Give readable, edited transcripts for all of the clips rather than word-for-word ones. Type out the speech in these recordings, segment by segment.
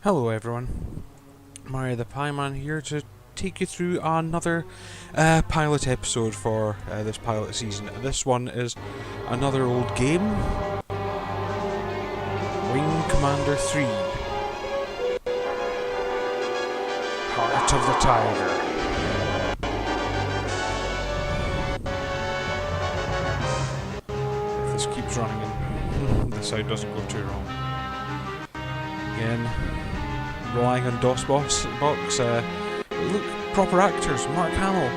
Hello everyone, Mario the Pie Man here to take you through another pilot episode for this pilot season. This one is another old game, Wing Commander 3, Heart of the Tiger. If this keeps running and the sound doesn't go too wrong. Again, relying on DOS box. Look, proper actors, Mark Hamill,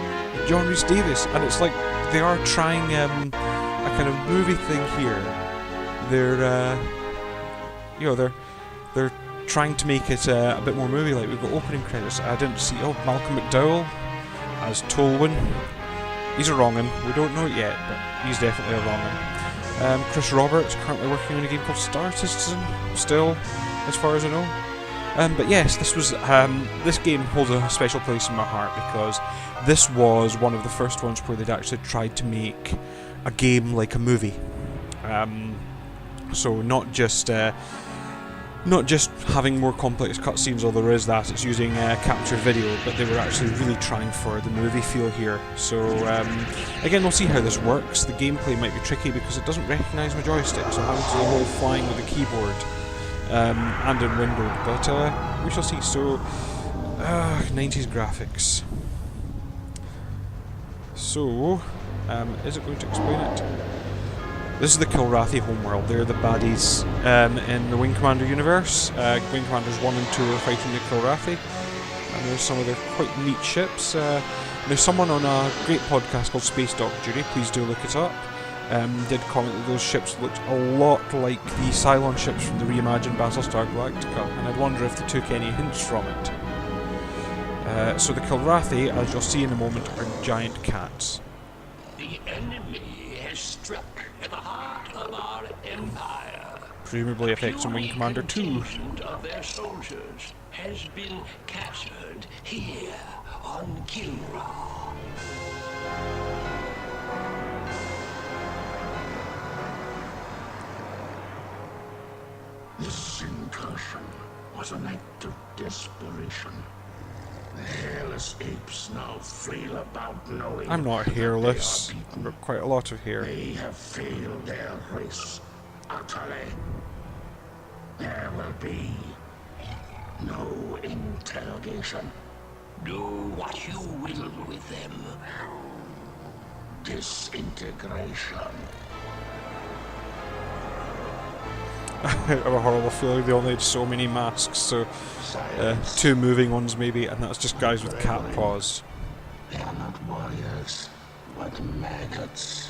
John Rhys Davies, and it's like they are trying a kind of movie thing here. They're they're trying to make it a bit more movie-like. We've got opening credits. I didn't see. Oh, Malcolm McDowell as Tolwyn. He's a wrong 'un. We don't know it yet, but he's definitely a wrong 'un. Chris Roberts currently working on a game called Star Citizen. Still, as far as I know. But yes, this game holds a special place in my heart because this was one of the first ones where they'd actually tried to make a game like a movie. So not just having more complex cutscenes, although there is that, it's using captured video, but they were actually really trying for the movie feel here. So again, we'll see how this works. The gameplay might be tricky because it doesn't recognise my joystick, so I'm having to do the whole flying with the keyboard. And in windowed, but we shall see. So, 90s graphics. So, is it going to explain it? This is the Kilrathi homeworld. They're the baddies in the Wing Commander universe. Wing Commanders 1 and 2 are fighting the Kilrathi, and there's some of their quite neat ships. There's someone on a great podcast called Space Dock Duty, please do look it up. Did comment that those ships looked a lot like the Cylon ships from the reimagined Battlestar Galactica, and I'd wonder if they took any hints from it. So the Kilrathi, as you'll see in a moment, are giant cats. The enemy has struck at the heart of our empire. Presumably affects on Wing Commander 2. Of their soldiers has been captured here on Kilra. This incursion was an act of desperation. The hairless apes now flail about knowing I'm not hairless. I've got quite a lot of hair. they have failed their race utterly. There will be no interrogation. Do what you will with them. Disintegration. I have a horrible feeling they only had so many masks, so 2 moving ones maybe, and that's just guys with cat paws. They are not warriors, but maggots.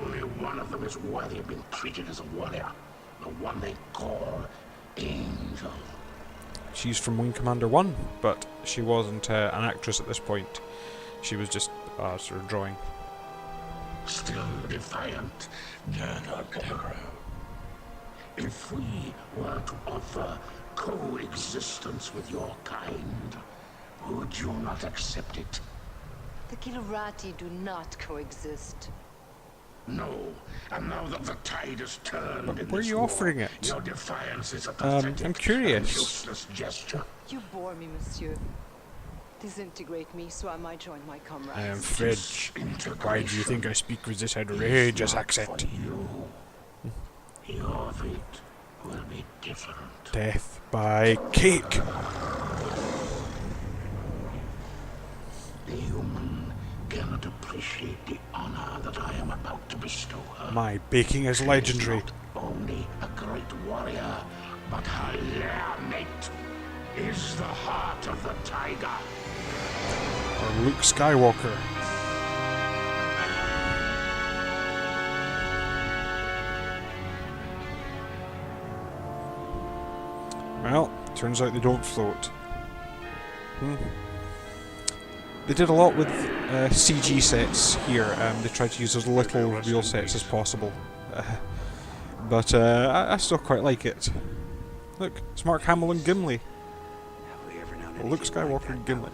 Only one of them is worthy of being treated as a warrior. The one they call Angel. She's from Wing Commander 1, but she wasn't an actress at this point. She was just sort of drawing. Still defiant, dare not err. If we were to offer coexistence with your kind, would you not accept it? The Kilrathi do not coexist. No, and now that the tide has turned But in where are this you war, offering it? your defiance is a pathetic I'm curious. and useless gesture. You bore me, monsieur. Disintegrate me so I might join my comrades. I am French. Why do you think I speak with this outrageous accent? Your fate will be different. Death by cake! The human cannot appreciate the honor that I am about to bestow her. My baking is legendary. Not only a great warrior, but her lair mate is the heart of the tiger. Or Luke Skywalker. Well, turns out they don't float. They did a lot with CG sets here. They tried to use as little real sets as possible. But I still quite like it. Look, it's Mark Hamill and Gimli. Well, Luke Skywalker and Gimli.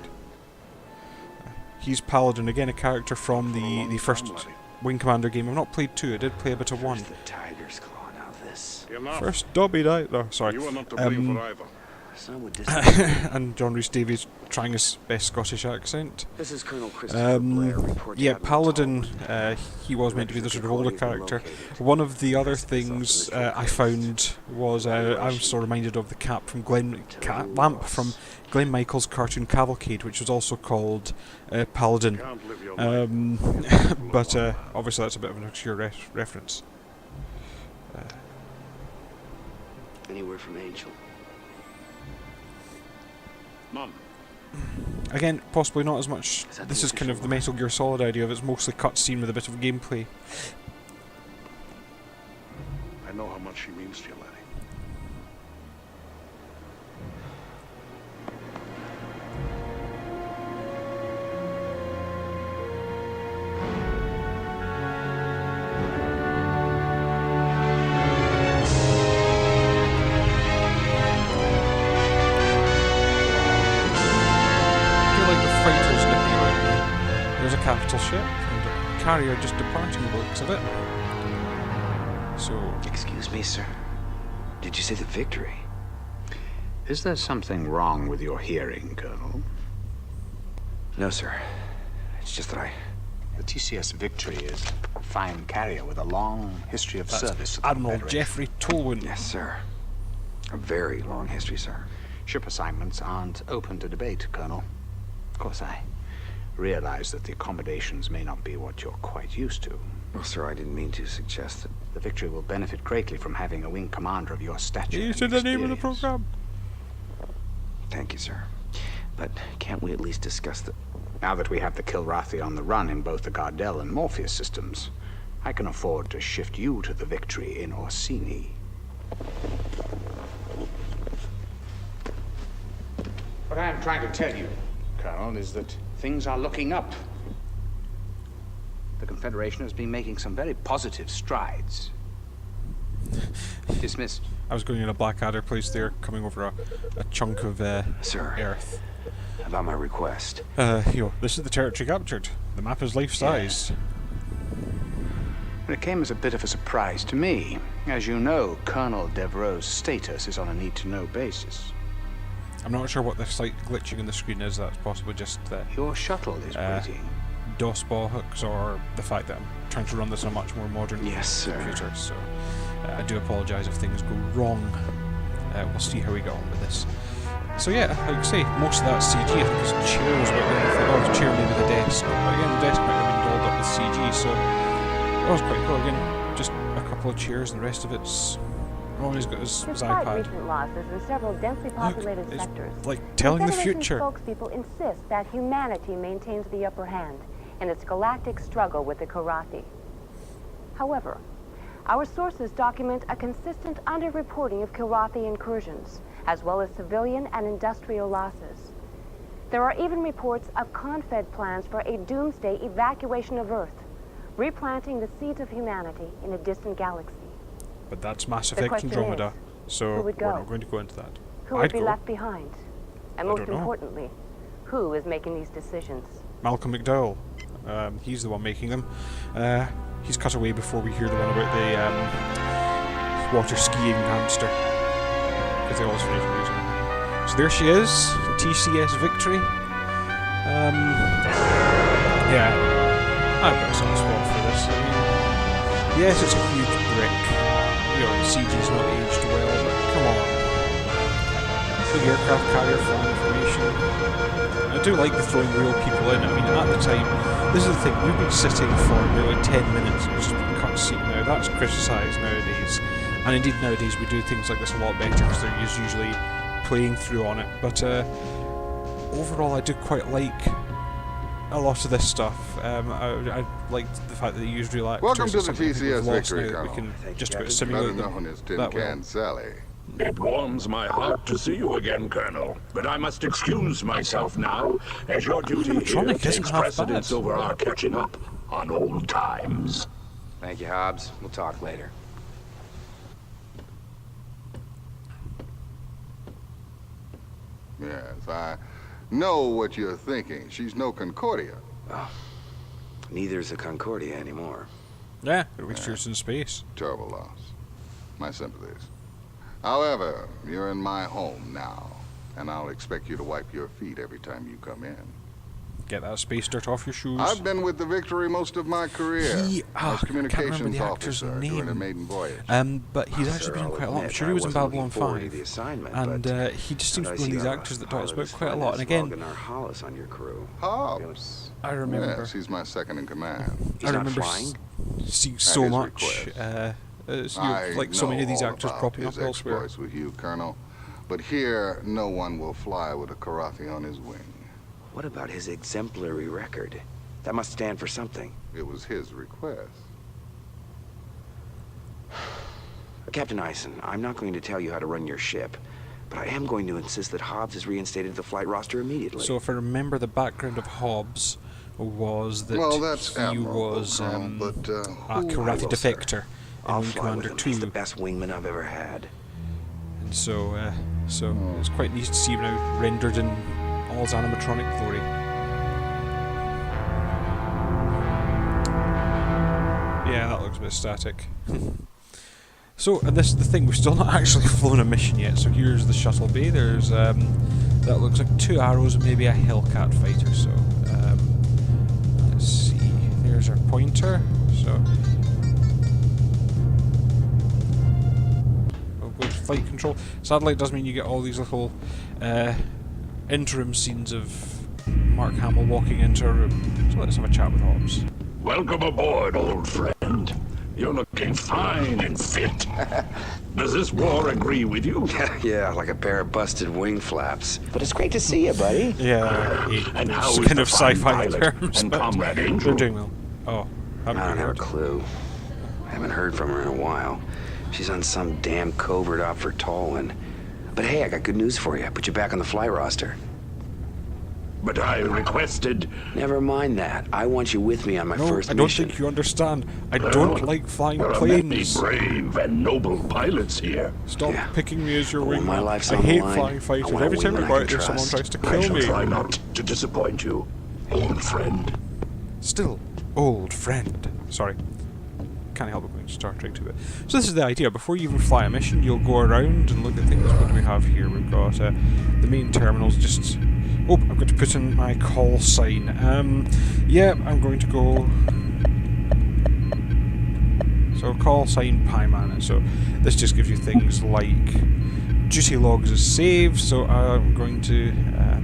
He's Paladin, again a character from the first Wing Commander game. I've not played 2, I did play a bit of 1. The tiger's claw now this. First Dobby died. Oh, sorry. You are not to blame for either. Some would And John Rhys Davies trying his best Scottish accent. This is Colonel Christopher Blair reporting. Yeah, Paladin, he was meant to be the sort of older character. One of the other things I found was I was so reminded of the lamp from Glenn Michael's cartoon Cavalcade, which was also called Paladin. But obviously that's a bit of an obscure reference. Any word from Angel? None. Again, possibly not as much. Is that This the is kind of official the Metal Gear Solid idea of it's mostly cutscene with a bit of gameplay. I know how much she means to you, laddie. Capital ship and a carrier just departing the looks of it. So, Excuse me, sir. Did you say the Victory? Is there something wrong with your hearing, Colonel? No, sir. It's just that The TCS Victory is a fine carrier with a long history of service to the Admiral Confederate. Jeffrey Tolwyn. Yes, sir. A very long history, sir. Ship assignments aren't open to debate, Colonel. Of course, I realize that the accommodations may not be what you're quite used to. Well, sir, I didn't mean to suggest that. The Victory will benefit greatly from having a wing commander of your stature. You and said the name of the experience. program. Thank you, sir. But can't we at least discuss the... Now that we have the Kilrathi on the run in both the Gardel and Morpheus systems, I can afford to shift you to the Victory in Orsini. What I am trying to tell you, Colonel, is that things are looking up. The Confederation has been making some very positive strides. Dismissed. I was going in a Blackadder place there, coming over a chunk of Sir. Earth. About my request. This is the territory captured. The map is life-sized. It came as a bit of a surprise to me. As you know, Colonel Devereaux's status is on a need-to-know basis. I'm not sure what the slight glitching in the screen is. That's possibly just the Your shuttle is waiting. DOS ball hooks, or the fact that I'm trying to run this on a much more modern Yes, sir. computer. So I do apologise if things go wrong. We'll see how we get on with this. So yeah, like I say, most of that CG. I think it's chairs, but the chair maybe the desk. But again, the desk might have been dolled up with CG, so that was quite cool. Again, just a couple of chairs, and the rest of it's. Oh, he's got his Despite iPad. recent losses in several densely populated it's sectors, like telling the Confederation's future. spokespeople insist that humanity maintains the upper hand in its galactic struggle with the Kilrathi. However, our sources document a consistent underreporting of Kilrathi incursions, as well as civilian and industrial losses. There are even reports of Confed plans for a doomsday evacuation of Earth, replanting the seeds of humanity in a distant galaxy. But that's Mass The Effect question Andromeda, is, so who would we're go? not going to go into that. Who would I'd be go. left behind? And I most don't know. importantly, who is making these decisions? Malcolm McDowell. He's the one making them. He's cut away before we hear the one about the water skiing hamster, because they always finish using it. So there she is, TCS Victory. Yeah, I've got a soft spot for this. I mean, yes, it's a huge brick. The CG's not aged well, but come on. Big aircraft carrier for information. I do like the throwing real people in. I mean, at the time, this is the thing, we've been sitting for nearly 10 minutes and it's just been cutscene now. That's criticised nowadays. And indeed nowadays we do things like this a lot better because there is usually playing through on it. But overall I do quite like a lot of this stuff. I like the fact that they use real actors. Welcome to It's the something people have TCS lost Victory, now that we Colonel. can just about Better simulate known as them Tin that Can well. Sally. It warms my heart to see you again, Colonel. But I must excuse myself now, as your duty here Animatronic isn't takes half precedence bad. over our catching up on old times. Thank you, Hobbs. We'll talk later. Yes, know what you're thinking. She's no Concordia. Oh, neither's a Concordia anymore. Yeah, at least yours in space. Terrible loss. My sympathies. However, you're in my home now, and I'll expect you to wipe your feet every time you come in. Get that space dirt off your shoes. I've been with the Victory most of my career. He, as communications the actor's officer name. during a maiden voyage. But he's actually been in quite a lot. I'm sure he was in Babylon 5. And he just seems to be one of these actors that talks about quite a lot. And again, Hobbs. I remember. Yes, he's my second in command. I remember seeing so much. Like so many of these actors popping up elsewhere. Exploits with you, Colonel. But here, no one will fly with a Karathi on his wing. What about his exemplary record? That must stand for something. It was his request. Captain Eisen, I'm not going to tell you how to run your ship, but I am going to insist that Hobbs is reinstated to the flight roster immediately. So if I remember, the background of Hobbs was that he was a Karathi defector in Wing Commander 2. He's the best wingman I've ever had. And so it's quite nice to see him now rendered in all his animatronic glory. Yeah, that looks a bit static. So, and this is the thing, we've still not actually flown a mission yet. So here's the shuttle bay. There's that looks like 2 arrows and maybe a Hellcat fighter. So let's see. There's our pointer. So we'll go to flight control. Satellite does mean you get all these little interim scenes of Mark Hamill walking into a room. So let's have a chat with Hobbs. Welcome aboard, old friend. You're looking fine and fit. Does this war agree with you? Yeah, like a pair of busted wing flaps. But it's great to see you, buddy. Yeah, and how it's is kind the of fine sci-fi pilot terms, and but Comrade they're Angel? doing well. Oh, I don't have a heard. clue. I haven't heard from her in a while. She's on some damn covert op for Tallinn. But hey, I got good news for you. I put you back on the fly roster. But I requested... Never mind that. I want you with me on my first I don't mission. think you understand. I don't like flying There are many planes. brave and noble pilots here. Stop picking me as your But when wingman. my life's I on the hate line, flying I fighters. want a Every time I wingman go I out can there, someone trust. tries to I kill shall me. try not to disappoint you, old friend. Still, old friend. Sorry. Can't help but going to Star Trek to it. So this is the idea. Before you even fly a mission, you'll go around and look at things. What do we have here? We've got the main terminals just... Oh, I've got to put in my call sign. Yeah, I'm going to go... So call sign Pieman. So this just gives you things like duty logs as saved. So I'm going to...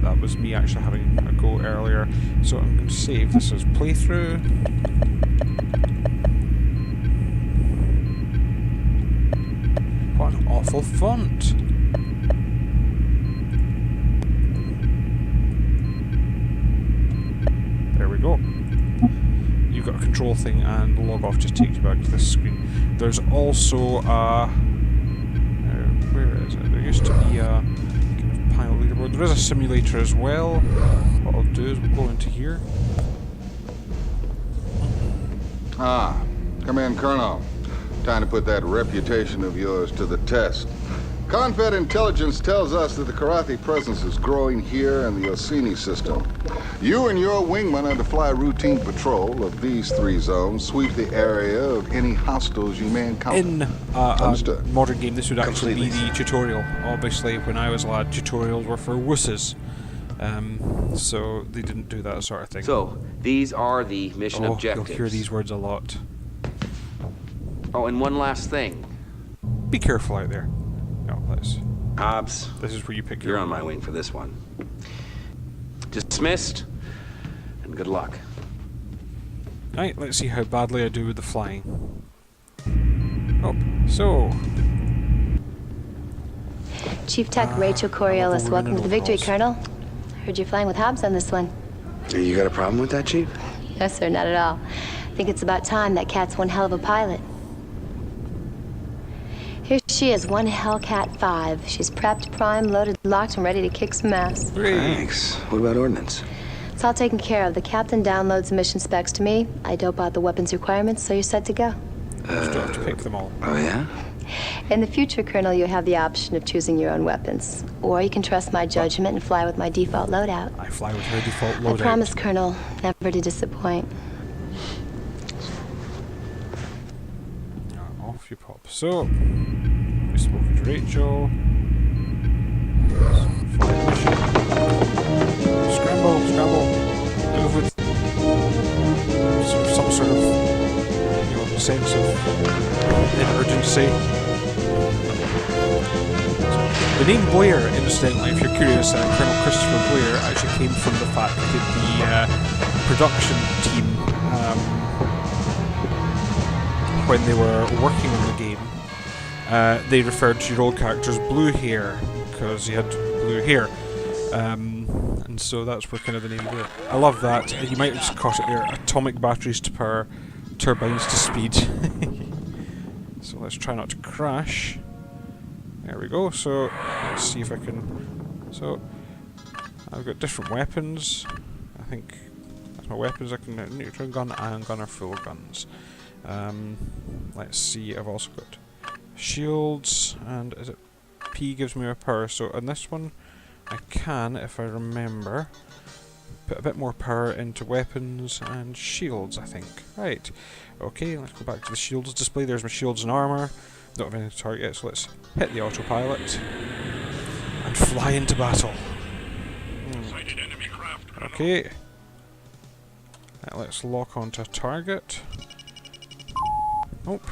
that was me actually having a go earlier. So I'm going to save this as playthrough. What an awful font. There we go. You've got a control thing and log off just takes you back to this screen. There's also a... where is it? There used to be a kind of pilot leaderboard. There is a simulator as well. What I'll do is we'll go into here. Ah, come in, Colonel. Time to put that reputation of yours to the test. Confed intelligence tells us that the Karathi presence is growing here in the Orsini system. You and your wingman are to fly routine patrol of these 3 zones, sweep the area of any hostiles you may encounter. In a modern game, this would actually be the tutorial. Obviously, when I was a lad, tutorials were for wusses. So they didn't do that sort of thing. So, these are the mission objectives. You'll hear these words a lot. Oh, and one last thing. Be careful out there. No, let's... Hobbs, This is where you pick you're your... on my wing for this one. Dismissed, and good luck. Right, let's see how badly I do with the flying. Oh, so... Chief Tech Rachel Coriolis, welcome to the Victory, Colonel. Heard you're flying with Hobbs on this one. You got a problem with that, Chief? No, sir, not at all. I think it's about time. That cat's one hell of a pilot. Here she is, one Hellcat 5. She's prepped, primed, loaded, locked, and ready to kick some ass. Thanks. What about ordnance? It's all taken care of. The captain downloads the mission specs to me. I dope out the weapons requirements, so you're set to go. You still have to pick them all. Oh, yeah? In the future, Colonel, you have the option of choosing your own weapons. Or you can trust my judgment and fly with my default loadout. I fly with her default loadout. I promise, Colonel, never to disappoint. Off you pop. So, we spoke to Rachel. Scramble, scramble. Move with some sort of, you know, sense of urgency. The name Blair, incidentally, if you're curious, Colonel Christopher Blair actually came from the fact that the production team, when they were working on the game, they referred to your old character as Blue Hair, because he had blue hair. And so that's where kind of the name Blair. I love that. You might have just caught it there. Atomic batteries to power, turbines to speed. So let's try not to crash. There we go. So let's see if I can. So I've got different weapons. I think that's my weapons. I can neutron gun, ion gun, or full guns. Let's see. I've also got shields, and is it P gives me a power? So on this one, I can, if I remember, put a bit more power into weapons and shields. I think. Right. Okay. Let's go back to the shields display. There's my shields and armor. Don't have anything to target yet, so let's hit the autopilot and fly into battle. Okay. Now let's lock onto a target. Nope.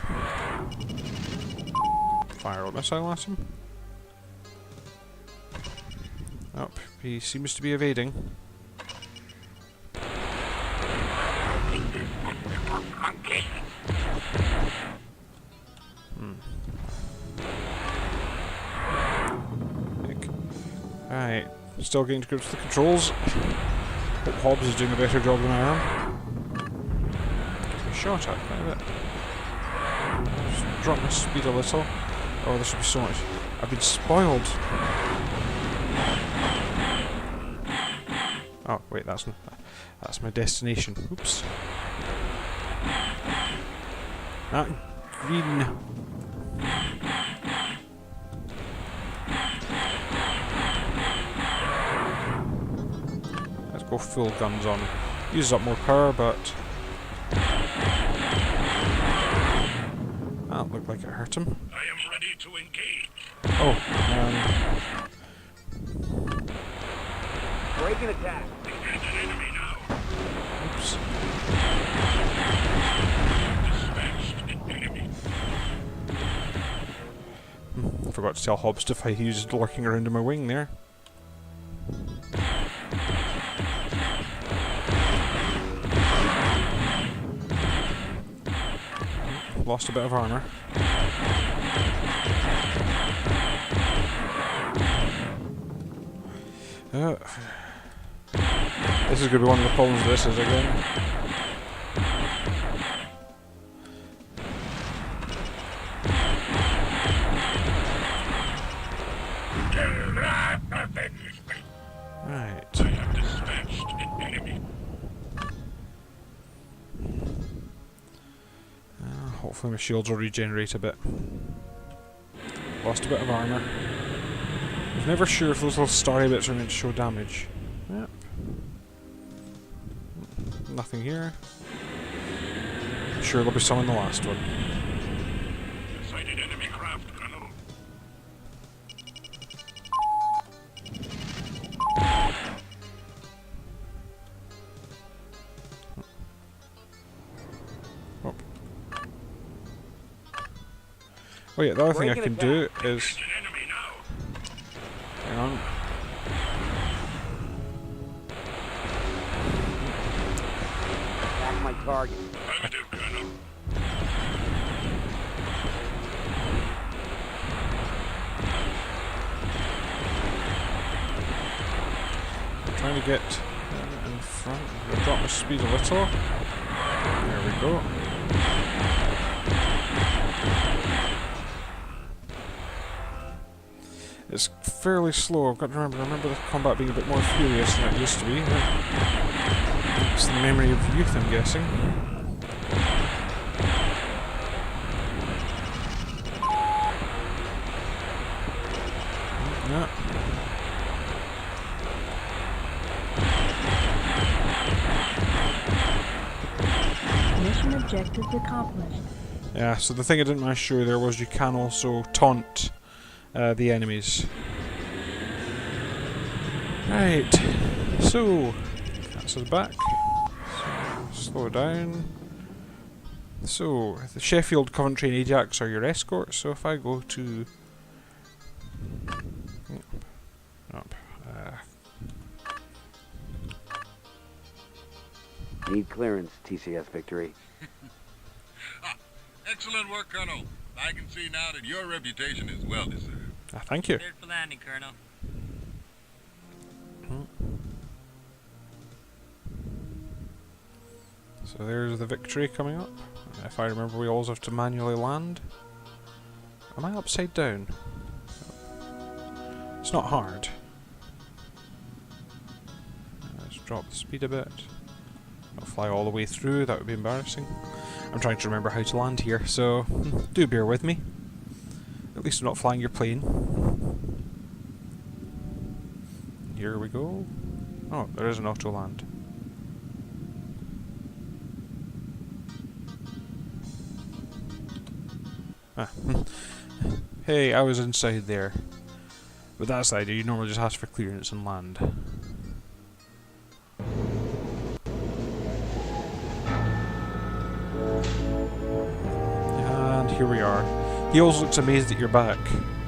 Fire a missile at him. Nope. He seems to be evading. Right, still getting to grips with the controls. Hope Hobbs is doing a better job than I am. Getting shot at quite a bit. Just drop my speed a little. Oh, this would be so much. I've been spoiled. Oh wait, that's my destination. Oops. That green. Let's go full guns on. Uses up more power, but that looked like it hurt him. I am ready to engage. Oh, break and attack. There's an enemy now. oops. Dispatched an enemy. Forgot to tell Hobbs to fight. He was lurking around in my wing there. Lost a bit of armor. This is going to be one of the problems this is again. Right. I have dispatched an enemy. Hopefully my shields will regenerate a bit. Lost a bit of armor. I was never sure if those little starry bits are meant to show damage. Yep. Nothing here. I'm sure there'll be some in the last one. Sighted enemy craft, Colonel. Oh. Oh yeah, the other thing I can do is... There's an enemy now. Hang on. Attack my target. Affirmative, Colonel. I'm trying to get in front. I'm going to drop my speed a little. There we go. It's fairly slow. I've got to remember the combat being a bit more furious than it used to be. It's the memory of youth, I'm guessing. Objectives accomplished. Yeah, so the thing I didn't manage to show you there was you can also taunt the enemies. Right, so that's us back. So, slow down. So, the Sheffield, Coventry and Ajax are your escorts, so if I go to... Need clearance, TCS Victory. Excellent work, Colonel. I can see now that your reputation is well deserved. Thank you. Cleared for landing, Colonel. So there's the Victory coming up. If I remember, we always have to manually land. Am I upside down? It's not hard. Let's drop the speed a bit. I'll fly all the way through, that would be embarrassing. I'm trying to remember how to land here, so do bear with me. At least I'm not flying your plane. Here we go. Oh, there is an auto land. Ah. Hey, I was inside there. But that's the idea, you normally just ask for clearance and land. And here we are. He always looks amazed at your back.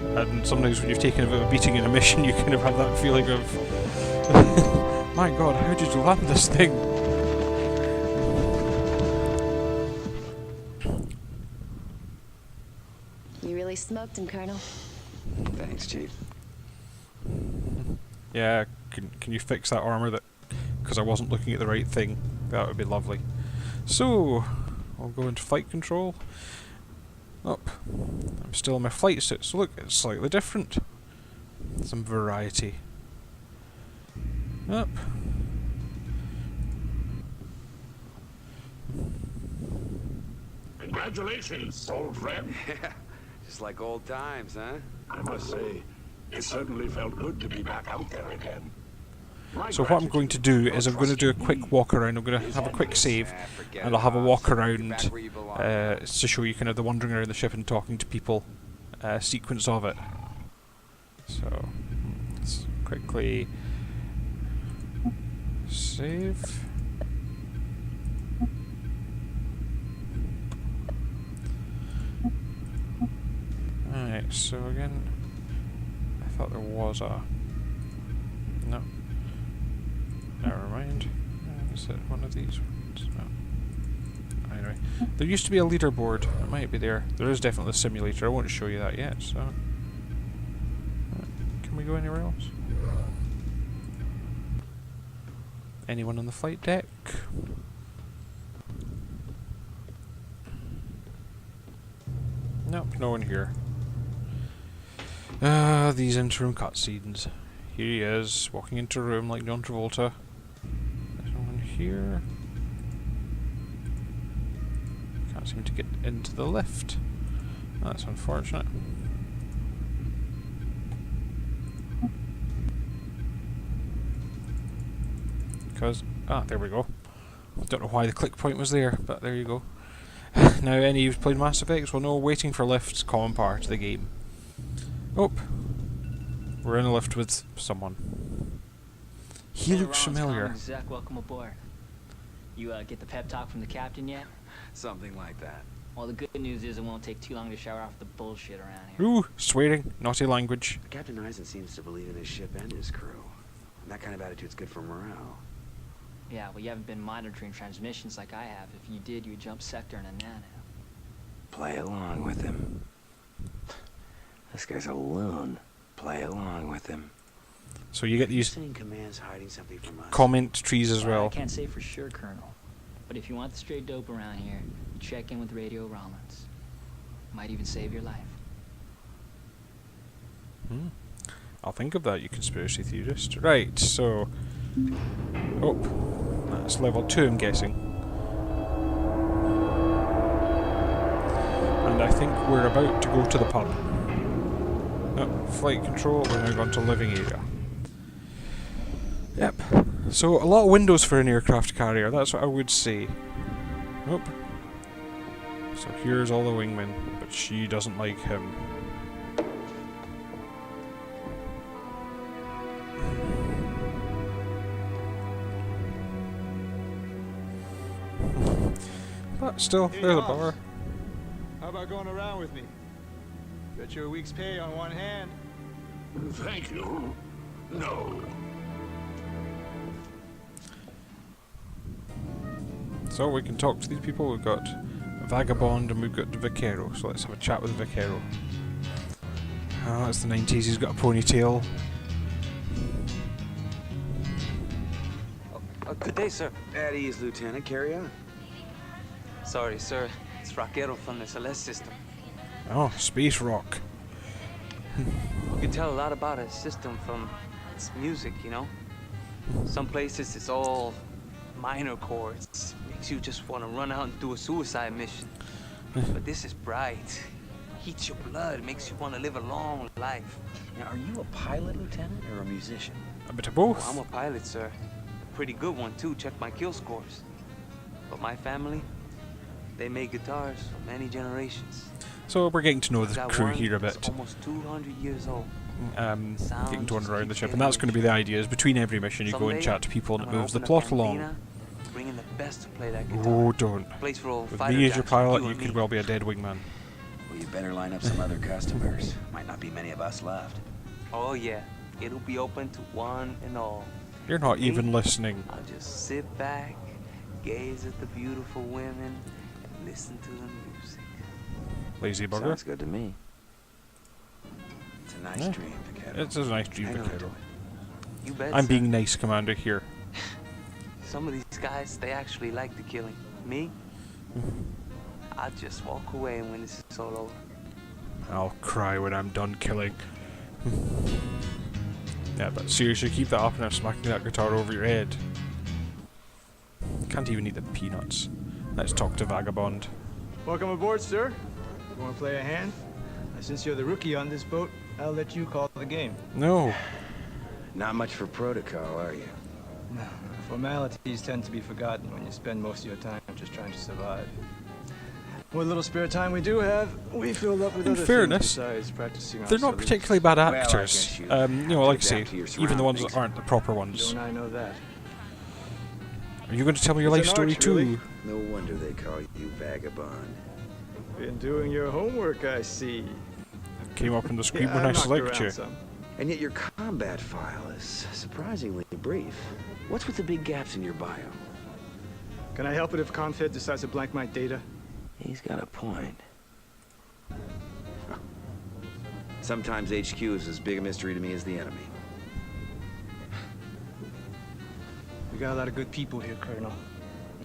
And sometimes when you've taken a bit of a beating in a mission, you kind of have that feeling of... My god, how did you land this thing? You really smoked him, Colonel. Thanks, Chief. Yeah, can you fix that armor that... Because I wasn't looking at the right thing. That would be lovely. So, I'll go into flight control. Up. I'm still in my flight suit, so look, it's slightly different. Some variety. Up. Congratulations, old friend. Yeah, just like old times, huh? I must say, it certainly felt good to be back out there again. So what I'm going to do is I'm going to do a quick walk around. I'm going to have a quick save, and I'll have a walk around to show you kind of the wandering around the ship and talking to people sequence of it. So let's quickly save. Alright, so again, I thought there was a... No. Never mind. Is it one of these ones? No. Anyway, there used to be a leaderboard. It might be there. There is definitely a simulator. I won't show you that yet, so... Can we go anywhere else? Anyone on the flight deck? Nope, no one here. These interim cutscenes. Here he is, walking into a room like John Travolta. There's no one here. Can't seem to get into the lift. That's unfortunate. Because... Ah, there we go. Don't know why the click point was there, but there you go. Now, any who've played Mass Effect will know waiting for lifts, common part of the game. Oh, we're in a lift with someone. He looks familiar. Zach, welcome aboard. You get the pep talk from the captain yet? Something like that. Well, the good news is it won't take too long to shower off the bullshit around here. Ooh, swearing, naughty language. Captain Eisen seems to believe in his ship and his crew. And that kind of attitude's good for morale. Yeah, well, you haven't been monitoring transmissions like I have. If you did, you would jump sector in a nano. Play along with him. This guy's a loon. Play along with him. So you get these commands hiding something from us. comment trees as well. I can't say for sure, Colonel. But if you want the straight dope around here, check in with Radio Rollins. Might even save your life. I'll think of that, you conspiracy theorist. Right, so... Oh, that's level 2, I'm guessing. And I think we're about to go to the pub. Oh, flight control, we're now going to living area. Yep. So, a lot of windows for an aircraft carrier, that's what I would say. Nope. So here's all the wingmen, but she doesn't like him. But still, Hey, there's a Hobbs. bar. How about going around with me? Bet you a week's pay on one hand. Thank you. No. So we can talk to these people. We've got Vagabond and we've got the Vaquero. So let's have a chat with the Vaquero. Oh, it's the 90s. He's got a ponytail. Good day, sir. At ease, Lieutenant. Carry on. Sorry, sir. It's Rockero from the Celeste system. Oh, space rock. You can tell a lot about a system from its music, you know? Some places it's all minor chords. Makes you just want to run out and do a suicide mission. But this is bright. Heats your blood, makes you want to live a long life. Now, are you a pilot, Lieutenant, or a musician? A bit of both. Oh, I'm a pilot, sir. A pretty good one, too. Check my kill scores. But my family, they made guitars for many generations. So we're getting to know the Got crew one here a that's bit. almost 200 years old. Getting to wander around the ship, and that's going to be the idea. Is between every mission you go and chat to people, and it moves the plot along. Bring in the best to play that guitar. Oh, don't. Place for old With fighter me as your jacks, pilot, you you and could me. well be a dead wingman. Well, you better line up some other customers. Might not be many of us left. Oh yeah, it'll be open to one and all. You're not Me, even listening. I'll just sit back, gaze at the beautiful women, and listen to the music. Lazy bugger. Sounds good to me. It's a nice Yeah. dream, Vaquero. It's a nice dream, Hang on Vaquero. to it. You bet. I'm sir. being nice, Commander, here. Some of these guys, they actually like the killing. Me? I'll just walk away when this is all over. I'll cry when I'm done killing. Yeah, but seriously, keep that up and I'm smacking that guitar over your head. Can't even eat the peanuts. Let's talk to Vagabond. Welcome aboard, sir. You want to play a hand? Since you're the rookie on this boat, I'll let you call the game. No. Not much for protocol, are you? No, formalities tend to be forgotten when you spend most of your time just trying to survive. What little spare time we do have, we fill up with In other fairness, things besides practicing our they're not salutes. particularly bad Well, I actors. guess you You know, like I say, adapt to your even the ones that surroundings. aren't the proper ones. Don't I know that? Are you going to tell me your It's life an story arch, too? really. No wonder they call you Vagabond. Been doing your homework, I see. Came up in the screen Yeah, when I I've knocked selected around you. some. And yet your combat file is surprisingly brief. What's with the big gaps in your bio? Can I help it if Confed decides to blank my data? He's got a point. Sometimes HQ is as big a mystery to me as the enemy. We got a lot of good people here, Colonel.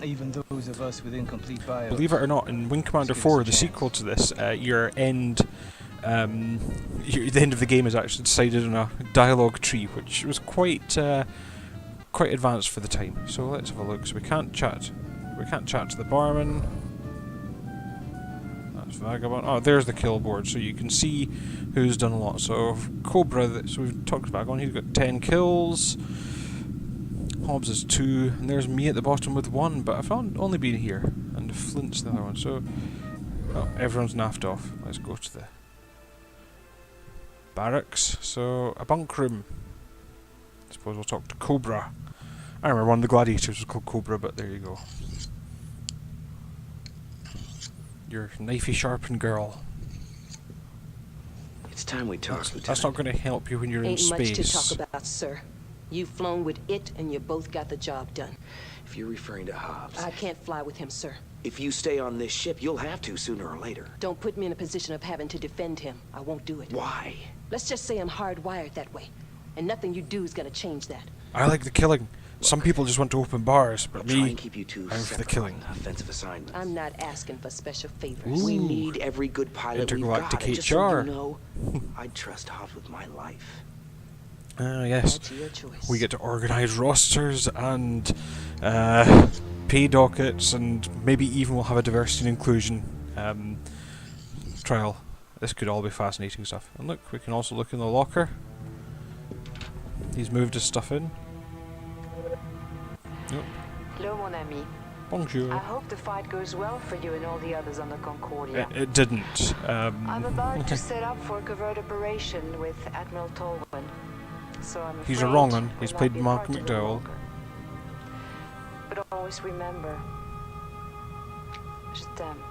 Even those of us with incomplete bios. Believe it or not, in Wing Commander Let's give us 4, a the chance. sequel to this, your end, the end of the game is actually decided on a dialogue tree, which was quite advanced for the time. So let's have a look. So we can't chat. We can't chat to the barman. That's Vagabond. Oh, there's the kill board, so you can see who's done a lot. So Cobra. So we've talked about Vagabond. He's got 10 kills. Hobbs is 2, and there's me at the bottom with 1, but I've only been here, and Flint's the other one, so oh, everyone's naffed off. Let's go to the barracks. So, a bunk room. I suppose we'll talk to Cobra. I remember one of the gladiators was called Cobra, but there you go. Your knifey sharpened girl. It's time we talk, Lieutenant. That's not going to help you when you're in Ain't space. much to talk about, sir. You've flown with it, and you both got the job done. If you're referring to Hobbs, I can't fly with him, sir. if you stay on this ship, you'll have to sooner or later. Don't put me in a position of having to defend him. I won't do it. Why? Let's just say I'm hardwired that way. And nothing you do is gonna change that. I like the killing. Some people just want to open bars, but Try me, and keep you two I'm for the separate killing. on offensive assignments. I'm not asking for special favors. We Ooh. need every good pilot we've got. Intergalactic And just so HR. you know, I'd trust Hobbs with my life. Ah, yes. That's your choice. We get to organise rosters and pay dockets, and maybe even we'll have a diversity and inclusion trial. This could all be fascinating stuff. And look, we can also look in the locker. He's moved his stuff in. Nope. Hello, mon ami. Bonjour. I hope the fight goes well for you and all the others on the Concordia. It didn't. I'm about to set up for a covert operation with Admiral Tolwyn. So I'm He's a afraid wrong one. we He's might played be Mark apart a little McDowell. longer. But always remember, je t'aime.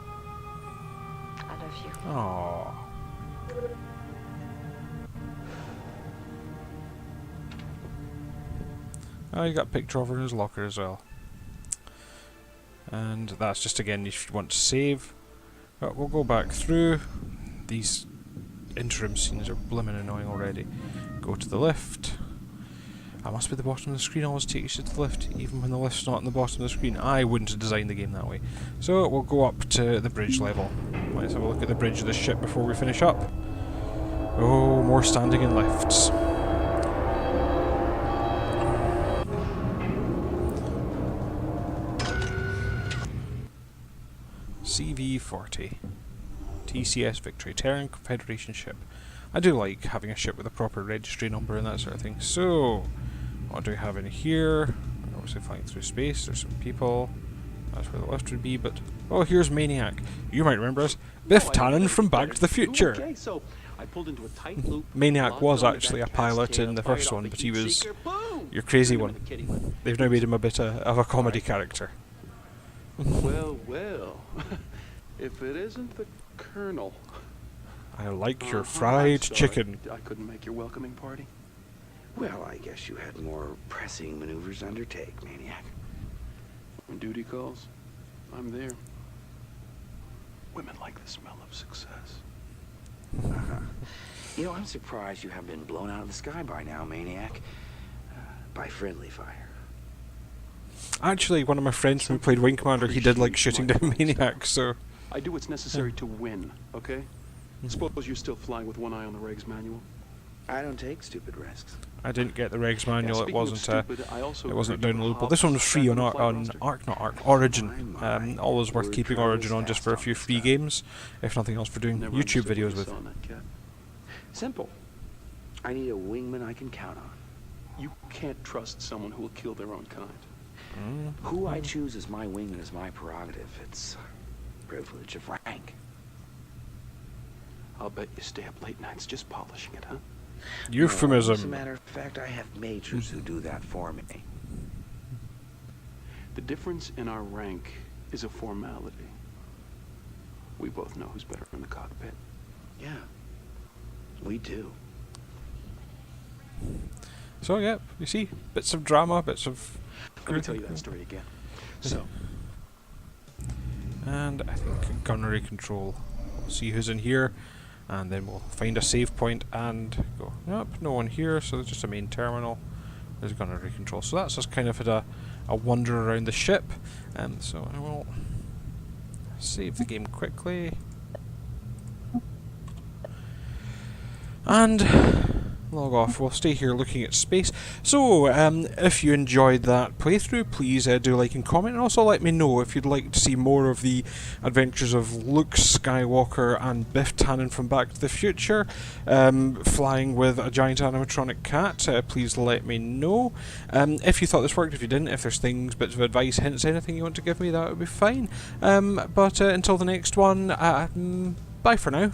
I love you. Aww. Oh, you got a picture of her in his locker as well. And that's just, again, if you want to save. But we'll go back through. These interim scenes are blimmin' annoying already. Go to the lift. That must be the bottom of the screen, always takes you to the lift, even when the lift's not on the bottom of the screen. I wouldn't have designed the game that way. So we'll go up to the bridge level. Let's have a look at the bridge of the ship before we finish up. Oh, more standing in lifts. CV-40. TCS Victory, Terran Confederation ship. I do like having a ship with a proper registry number and that sort of thing. So, what do we have in here? We're obviously flying through space. There's some people. That's where the lift would be, but... Oh, here's Maniac. You might remember us. Biff Tannen from Back to the Future. Okay, so I pulled into a tight loop. Maniac was actually a pilot in the first one, but he was your crazy one. They've now made him a bit of a comedy character. Well, well. If it isn't the Colonel. I like your fried chicken. I couldn't make your welcoming party. Well, I guess you had more pressing maneuvers to undertake, Maniac. When duty calls, I'm there. Women like the smell of success. You know, I'm surprised you haven't been blown out of the sky by now, Maniac. By friendly fire. Actually, one of my friends who played Wing Commander, he did like shooting down Maniacs, so... I do what's necessary to win, okay? Suppose you're still flying with one eye on the regs manual. I don't take stupid risks. I didn't get the regs manual. It wasn't stupid, I also it wasn't heard you were downloadable. This one was free on Origin. My, always worth keeping Origin on just for a few free games, if nothing else, for doing YouTube videos with. Simple. I need a wingman I can count on. You can't trust someone who will kill their own kind. Who I choose as my wingman is my prerogative. It's privilege of rank. I'll bet you stay up late nights just polishing it, huh? Euphemism. As a matter of fact, I have majors who do that for me. The difference in our rank is a formality. We both know who's better in the cockpit. Yeah, we do. So yeah, you see, bits of drama, bits of... Let me tell you that story again. So... And I think gunnery control. We'll see who's in here, and then we'll find a save point and go. Nope, no one here, so there's just a main terminal. There's gunnery control. So that's just kind of a wander around the ship. So I will save the game quickly. And log off. We'll stay here looking at space. So, if you enjoyed that playthrough, please do like and comment, and also let me know if you'd like to see more of the adventures of Luke Skywalker and Biff Tannen from Back to the Future, flying with a giant animatronic cat. Please let me know. If you thought this worked, if you didn't, if there's things, bits of advice, hints, anything you want to give me, that would be fine. But until the next one, bye for now.